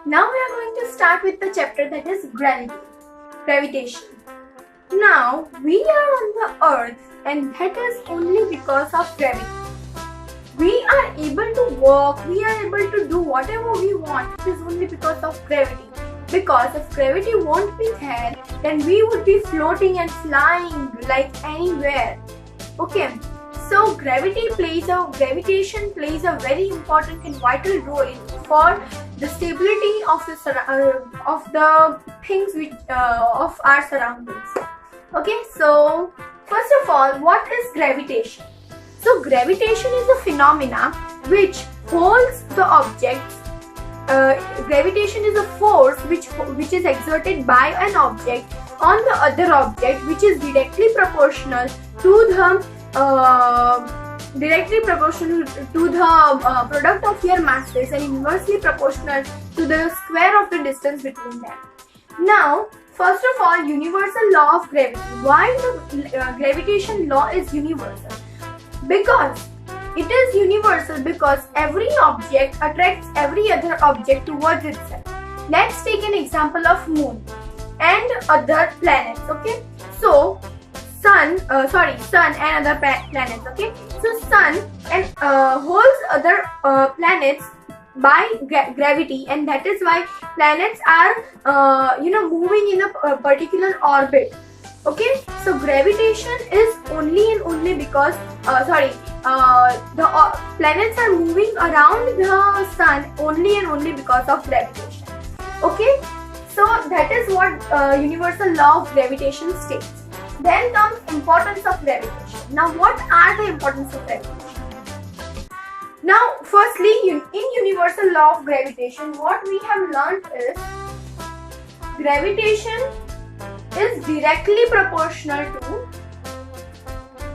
Now we are going to start with the chapter that is gravitation. Now we are on the earth and that is only because of gravity. We are able to walk, we are able to do whatever we want. It is only because of gravity. Because if gravity won't be there, then we would be floating and flying like anywhere. Okay. So gravitation plays a very important and vital role for the stability of the things of our surroundings. Okay, so first of all, what is gravitation? So gravitation is a phenomena which holds the objects. Gravitation is a force which is exerted by an object on the other object, which is directly proportional to the product of their masses and inversely proportional to the square of the distance between them. Now, first of all, universal law of gravity. Why the gravitation law is universal? Because it is universal because every object attracts every other object towards itself. Let's take an example of moon and other planets. Okay, so sun and other planets. Okay, so sun and holds other planets by gravity, and that is why planets are moving in a particular orbit. Okay, so gravitation is only and only because the planets are moving around the sun only and only because of gravitation. Okay, so that is what universal law of gravitation states. Then comes importance of gravitation. Now, what are the importance of gravitation? Now, firstly, in universal law of gravitation, what we have learned is gravitation is directly proportional to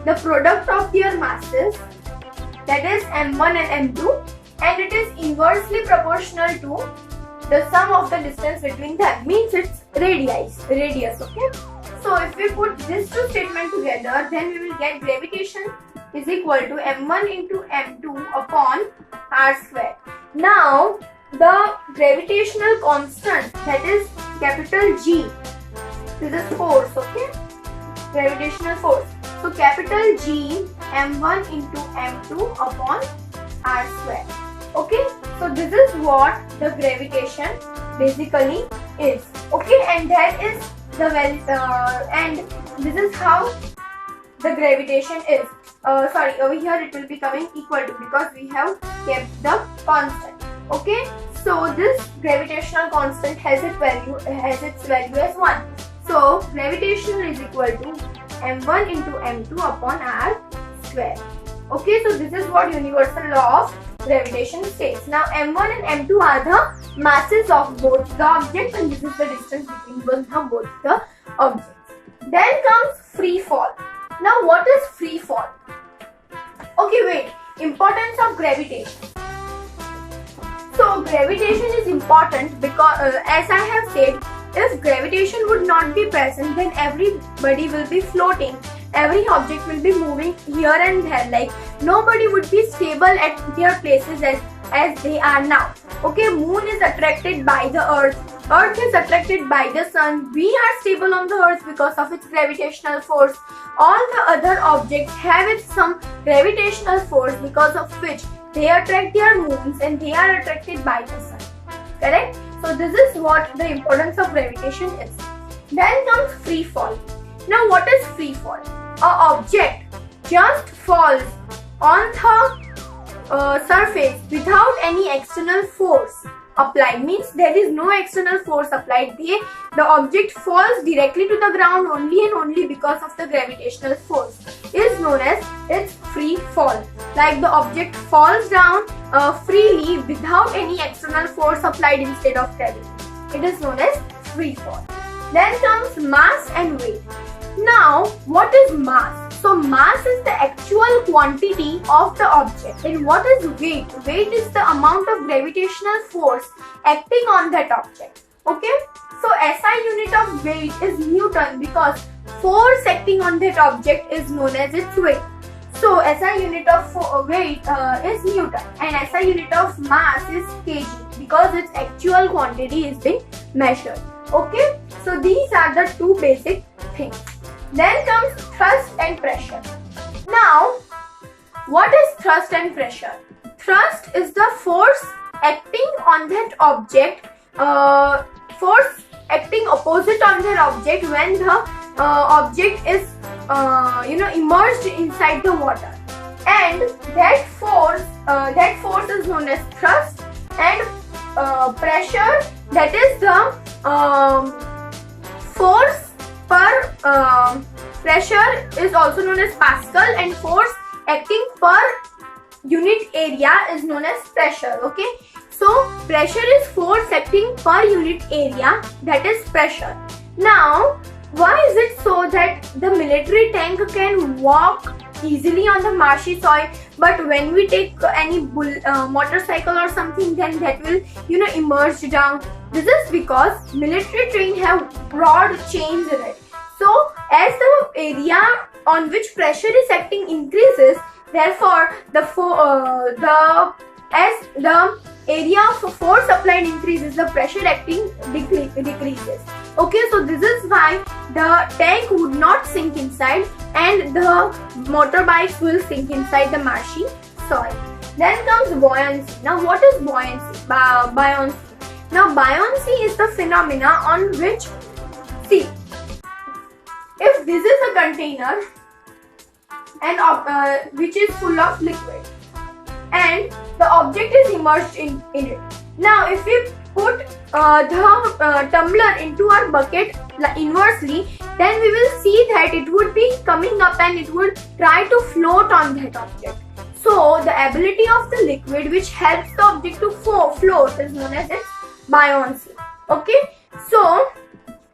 the product of their masses, that is m1 and m2, and it is inversely proportional to the sum of the distance between them. Means it's radius. Okay. So if we put these two statements together, then we will get gravitation is equal to m1 into m2 upon r square. Now the gravitational constant, that is capital G, this is force. Okay, gravitational force. So capital G m1 into m2 upon r square. Okay, so this is what the gravitation basically is. Okay, and that is the and this is how the gravitation is. Over here it will be coming equal to, because we have kept the constant. Okay, so this gravitational constant has its value as 1. So gravitation is equal to m1 into m2 upon r square. Okay, so this is what universal law of gravitation states. Now m1 and m2 are the masses of both the objects, and this is the distance between both the objects. Then comes free fall. Now what is free fall? Okay, wait. Importance of gravitation. So gravitation is important because as I have said, if gravitation would not be present, then everybody will be floating. Every object will be moving here and there. Like nobody would be stable at their places as they are now. Okay, moon is attracted by the earth. Earth is attracted by the sun. We are stable on the earth because of its gravitational force. All the other objects have some gravitational force because of which they attract their moons and they are attracted by the sun. Correct? So this is what the importance of gravitation is. Then comes free fall. Now what is free fall? An object just falls on the surface without any external force applied. Means there is no external force applied. The object falls directly to the ground only and only because of the gravitational force. Is known as its free fall. Like the object falls down freely without any external force applied instead of gravity. It is known as free fall. Then comes mass and weight. Now, what is mass? So mass is the actual quantity of the object. And what is weight? Weight is the amount of gravitational force acting on that object. Okay? So SI unit of weight is Newton because force acting on that object is known as its weight. So SI unit of weight is Newton and SI unit of mass is kg because its actual quantity is being measured. Okay, so these are the two basic things. Then comes thrust and pressure. Now, what is thrust and pressure? Thrust is the force acting on that object, force acting opposite on that object when the object is immersed inside the water, and that force is known as thrust, and pressure, that is the force per pressure is also known as Pascal, and force acting per unit area is known as pressure. Okay, so pressure is force acting per unit area, that is pressure. Now, why is it so that the military tank can walk easily on the marshy soil, but when we take any motorcycle or something, then that will immerse down? This is because military train have broad chains in it. So as the area on which pressure is acting increases, therefore as the area of force applied increases, the pressure acting decreases. Okay, so this is why the tank would not sink inside and the motorbikes will sink inside the marshy soil. Then comes buoyancy. Now, what is buoyancy? Buoyancy. Now, buoyancy is the phenomena on which, see, if this is a container and which is full of liquid, and the object is immersed in it. Now, if we put the tumbler into our bucket inversely, then we will see that it would be coming up and it would try to float on that object. So, the ability of the liquid which helps the object to float is known as its buoyancy. Okay, so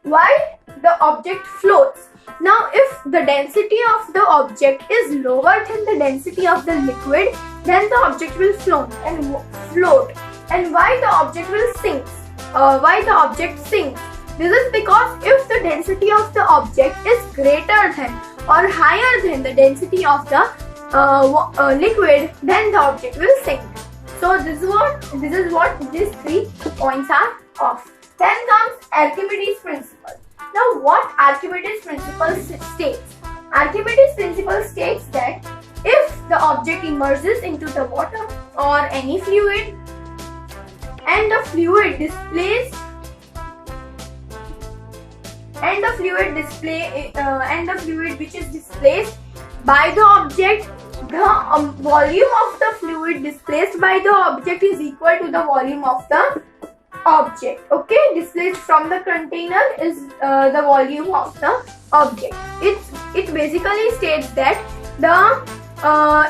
why the object floats? Now, if the density of the object is lower than the density of the liquid, then the object will float. And why the object will sink? Why the object sinks? This is because if the density of the object is greater than or higher than the density of the liquid, then the object will sink. So this is what these 3 points are of. Then comes Archimedes principle. Now, what Archimedes principle states? Archimedes principle states that if the object immerses into the water or any fluid, and the fluid which is displaced by the object, the volume of the fluid displaced by the object is equal to the volume of the object. Okay, displaced from the container is the volume of the object. It basically states that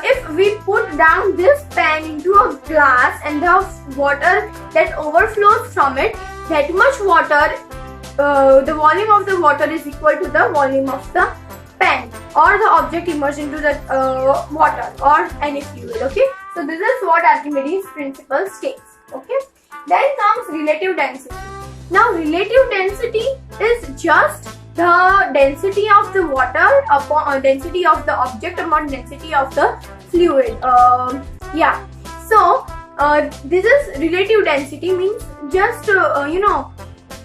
if we put down this pen into a glass and the water that overflows from it, that much water, the volume of the water is equal to the volume of the pen or the object immersed into the water or any fluid. Okay, so this is what Archimedes principle states. Okay, then comes relative density. Now, relative density is just the density of the water upon density of the object upon density of the fluid. So this is relative density, means just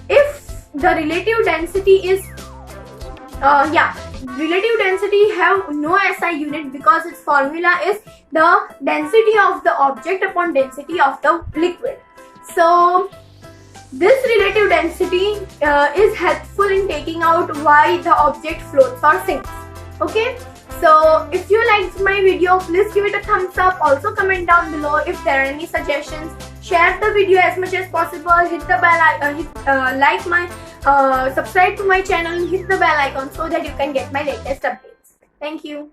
if the relative density is relative density have no SI unit because its formula is the density of the object upon density of the liquid. So this relative density is helpful in taking out why the object floats or sinks. Okay, so if you liked my video, please give it a thumbs up. Also comment down below if there are any suggestions. Share the video as much as possible. Hit the bell subscribe to my channel and hit the bell icon so that you can get my latest updates. Thank you.